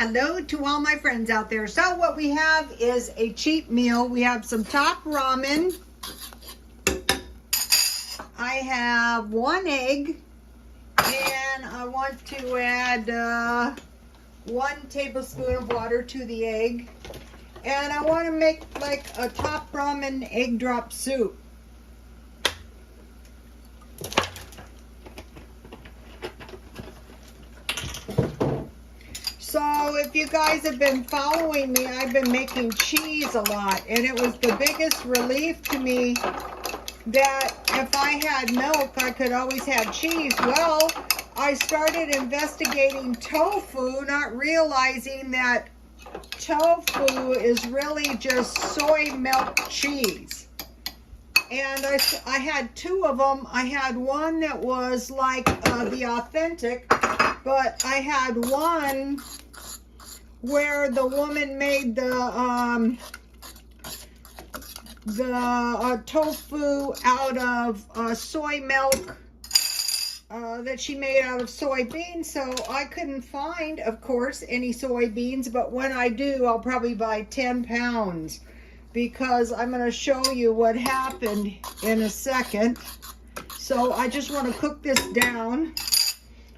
Hello to all my friends out there. So what we have is a cheap meal. We have some top ramen. I have 1 egg, and I want to add 1 tablespoon of water to the egg. And I want to make like a top ramen egg drop soup. So if you guys have been following me, I've been making cheese a lot, and it was the biggest relief to me that if I had milk, I could always have cheese. Well, I started investigating tofu, not realizing that tofu is really just soy milk cheese. And I had 2 of them. I had one that was like the authentic, but I had one where the woman made the tofu out of soy milk that she made out of soybeans. So I couldn't find, of course, any soybeans, but when I do, I'll probably buy 10 pounds because I'm going to show you what happened in a second. So I just want to cook this down.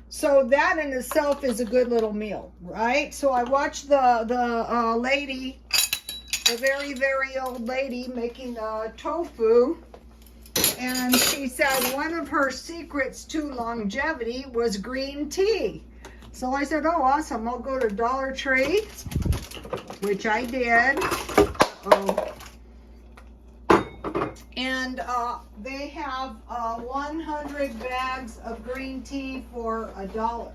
So that in itself is a good little meal, right? So I watched the lady, the very, very old lady making tofu, and she said one of her secrets to longevity was green tea. So I said, oh, awesome, I'll go to Dollar Tree, which I did. And they have 100 bags of green tea for $1.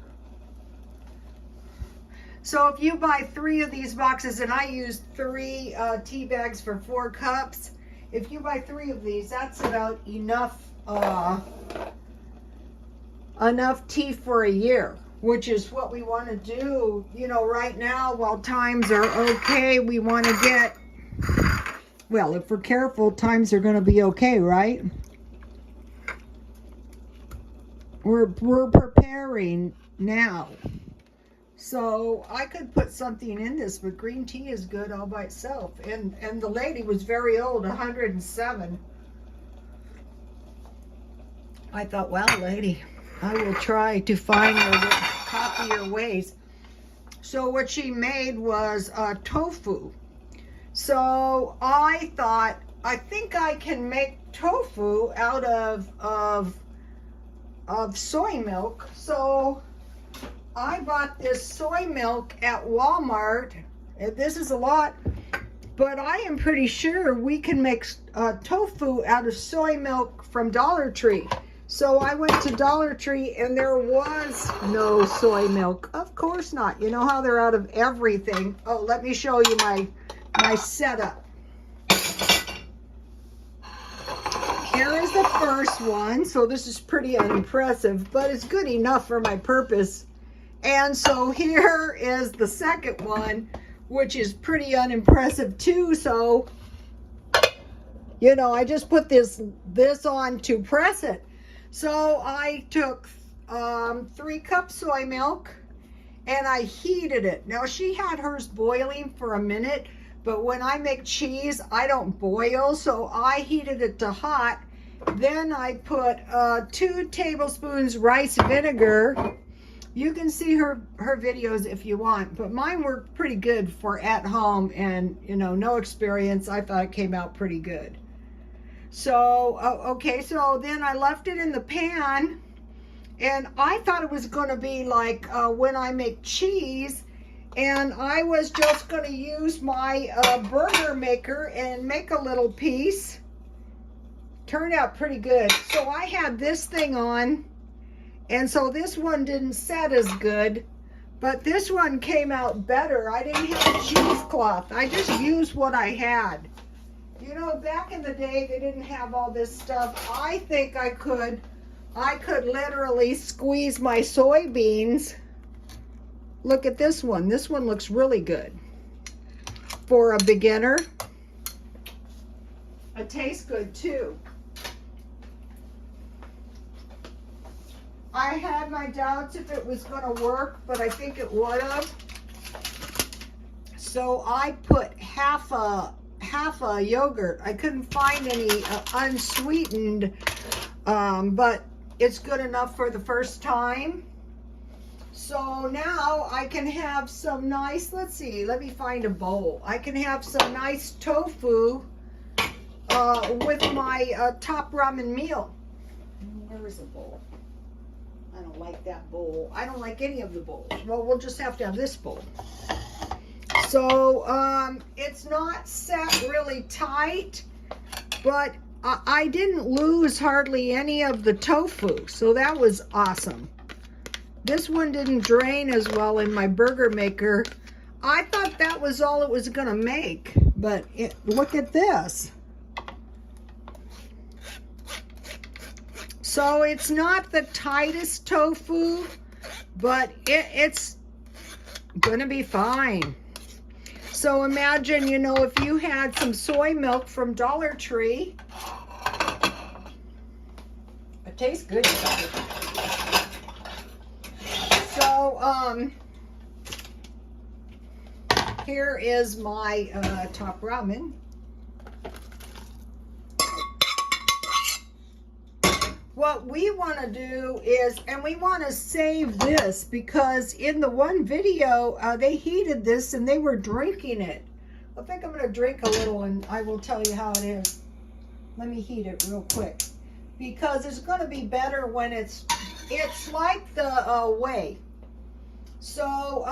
So if you buy 3 of these boxes, and I used 3 tea bags for 4 cups, if you buy 3 of these, that's about enough tea for a year, which is what we want to do. You know, right now, while times are okay, we want to get, well, if we're careful, times are going to be okay, right? We're preparing now. So I could put something in this, but green tea is good all by itself. And the lady was very old, 107. I thought, well, lady, I will try to find your copy your ways. So what she made was tofu. So I thought, I think I can make tofu out of soy milk. So I bought this soy milk at Walmart. This is a lot, but I am pretty sure we can make tofu out of soy milk from Dollar Tree. So I went to Dollar Tree and there was no soy milk. Of course not. You know how they're out of everything. Oh, let me show you my setup. Here is the first one. So this is pretty unimpressive, but it's good enough for my purpose. And so here is the second one, which is pretty unimpressive too. So, you know, I just put this on to press it. So I took 3 cups soy milk and I heated it. Now she had hers boiling for a minute, but when I make cheese, I don't boil. So I heated it to hot. Then I put 2 tablespoons rice vinegar. You can see her videos if you want, but mine worked pretty good for at home and, you know, no experience. I thought it came out pretty good. So, okay, so then I left it in the pan, and I thought it was going to be like when I make cheese, and I was just going to use my burger maker and make a little piece. Turned out pretty good. So I had this thing on. And so this one didn't set as good, but this one came out better. I didn't have a cheesecloth. I just used what I had. You know, back in the day, they didn't have all this stuff. I think I could literally squeeze my soybeans. Look at this one. This one looks really good. For a beginner, it tastes good too. I had my doubts if it was going to work, but I think it would have. So I put half a yogurt. I couldn't find any unsweetened, but it's good enough for the first time. So now I can have some nice, let's see, let me find a bowl. I can have some nice tofu with my top ramen meal. Where is the bowl? I don't like that bowl. I don't like any of the bowls. Well, we'll just have to have this bowl. So it's not set really tight, but I didn't lose hardly any of the tofu, so that was awesome. This one didn't drain as well in my burger maker. I thought that was all it was gonna make, but look at this. So it's not the tightest tofu, but it's gonna be fine. So imagine, you know, if you had some soy milk from Dollar Tree. It tastes good. So here is my top ramen. What we want to do is, and we want to save this because in the one video, they heated this and they were drinking it. I think I'm going to drink a little and I will tell you how it is. Let me heat it real quick because it's going to be better when it's like the whey. So,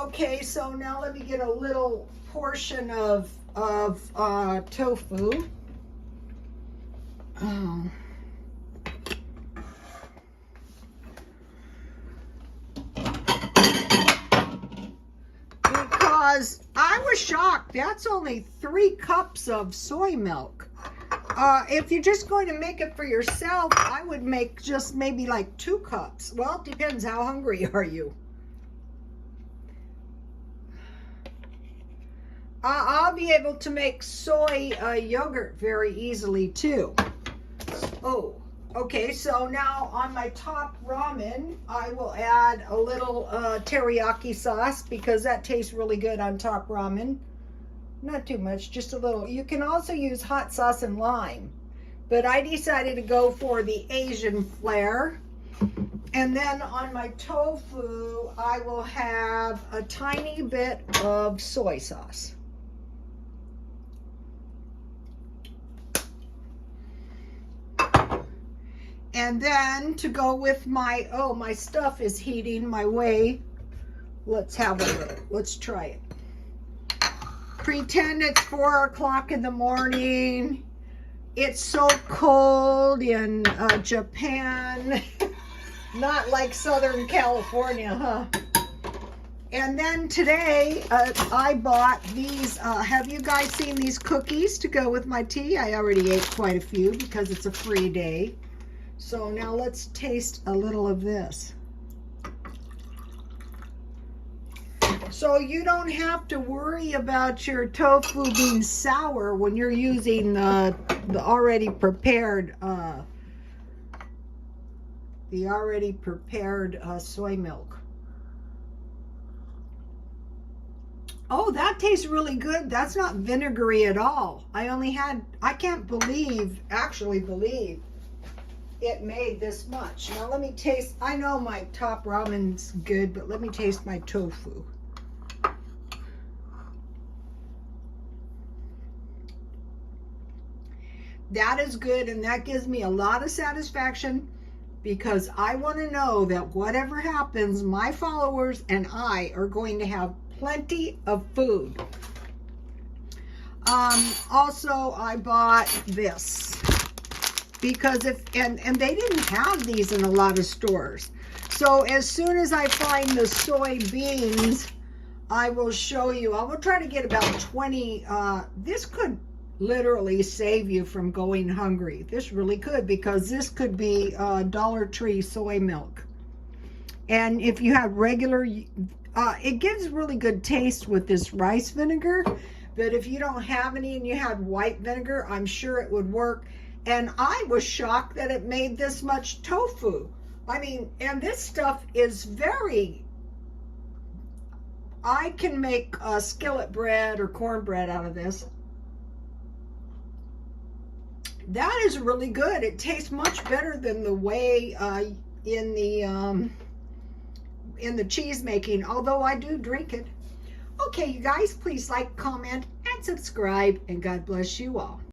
okay, so now let me get a little portion of tofu. Because I was shocked. That's only 3 cups of soy milk. If you're just going to make it for yourself, I would make just maybe like 2 cups. Well, it depends how hungry are you. I'll be able to make soy yogurt very easily too. Oh, okay, so now on my top ramen, I will add a little teriyaki sauce because that tastes really good on top ramen. Not too much, just a little. You can also use hot sauce and lime, but I decided to go for the Asian flair. And then on my tofu, I will have a tiny bit of soy sauce. And then to go with my, oh, my stuff is heating, my whey. Let's have a little, let's try it. Pretend it's 4 o'clock in the morning. It's so cold in Japan. Not like Southern California, huh? And then today, I bought these, have you guys seen these cookies to go with my tea? I already ate quite a few because it's a free day. So now let's taste a little of this. So you don't have to worry about your tofu being sour when you're using the already prepared soy milk. Oh, that tastes really good. That's not vinegary at all. I can't believe, actually believe it made this much. Now let me taste. I know my top ramen's good, but let me taste my tofu. That is good, and that gives me a lot of satisfaction because I want to know that whatever happens, my followers and I are going to have plenty of food. Also, I bought this. Because and they didn't have these in a lot of stores. So as soon as I find the soybeans, I will show you. I will try to get about 20. This could literally save you from going hungry. This really could, because this could be Dollar Tree soy milk. And if you have regular, it gives really good taste with this rice vinegar. But if you don't have any and you had white vinegar, I'm sure it would work. And I was shocked that it made this much tofu. I mean, and this stuff is very, I can make skillet bread or cornbread out of this. That is really good. It tastes much better than the way in the cheese making, although I do drink it. Okay, you guys, please like, comment, and subscribe, and God bless you all.